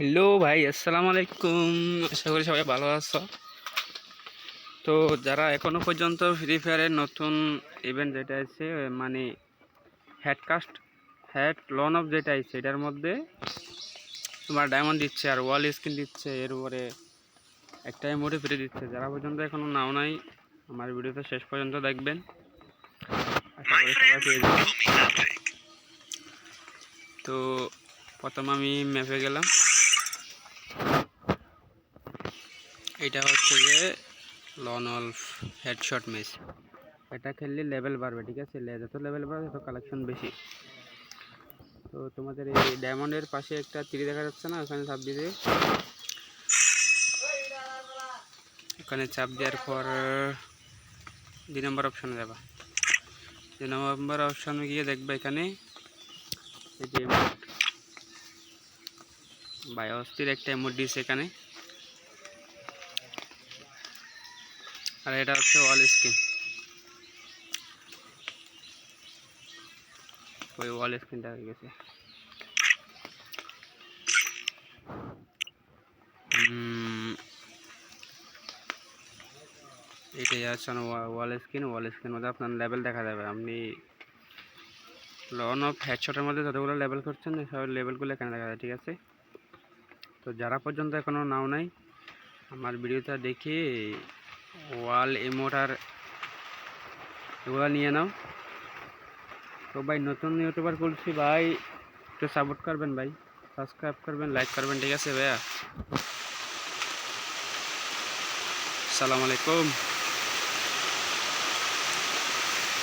Hello ভাই, আসসালামু আলাইকুম। আশা করি সবাই ভালো আছো। তো যারা এখনো পর্যন্ত ফ্রি ফায়ারের নতুন ইভেন্ট যেটা আছে, মানে হেডকাস্ট হেড লন অফ যেটা আছে, এটার মধ্যে তোমার ডায়মন্ড দিচ্ছে আর ওয়াল স্কিন দিচ্ছে, এর উপরে একটা ইমোটে ফ্রি দিচ্ছে। যারা পর্যন্ত এখনো নাও নাই, আমার ভিডিওটা শেষ পর্যন্ত দেখবেন। আশা করি সবাই পেয়ে যাবেন। তো প্রথম আমি ম্যাপে গেলাম। এটা হচ্ছে যে লন অফ হেডশট ম্যাচ। এটা খেললে লেভেল বাড়বে, ঠিক আছে? যত লেভেল বাড়বে তত কালেকশন বেশি। তো তোমাদের এই ডায়মন্ডের পাশে একটা তীর দেখা যাচ্ছে না, ওখানে চাপ দিয়ে ওখানে চাপ দেওয়ার পর 2 নম্বর অপশানে যাবা। 2 নম্বর অপশানে গিয়ে দেখবে এখানে এই যে বায়োস্তির একটা এমোট দিয়েছে এখানে, আর এটা হচ্ছে ওয়াল স্ক্রিন। ওই ওয়াল স্ক্রিনটা হয়ে গেছে। এটাই আছে ওয়াল স্ক্রিন মধ্যে আপনার লেভেল দেখা যাবে। আপনি লন অফ হেডশটের মধ্যে যতগুলো লেভেল করছেন সব লেভেলগুলো এখানে দেখা যায়, ঠিক আছে? তো যারা পর্যন্ত এখনও নাও নাই, আমার ভিডিওটা দেখে ওয়াল ইমোট আর এগুলো নিয়ে নাও। তো ভাই, নতুন ইউটিউবার খুলছি ভাই, একটু সাপোর্ট করবেন ভাই, সাবস্ক্রাইব করবেন, লাইক করবেন, ঠিক আছে ভাইয়া? আসসালামু আলাইকুম।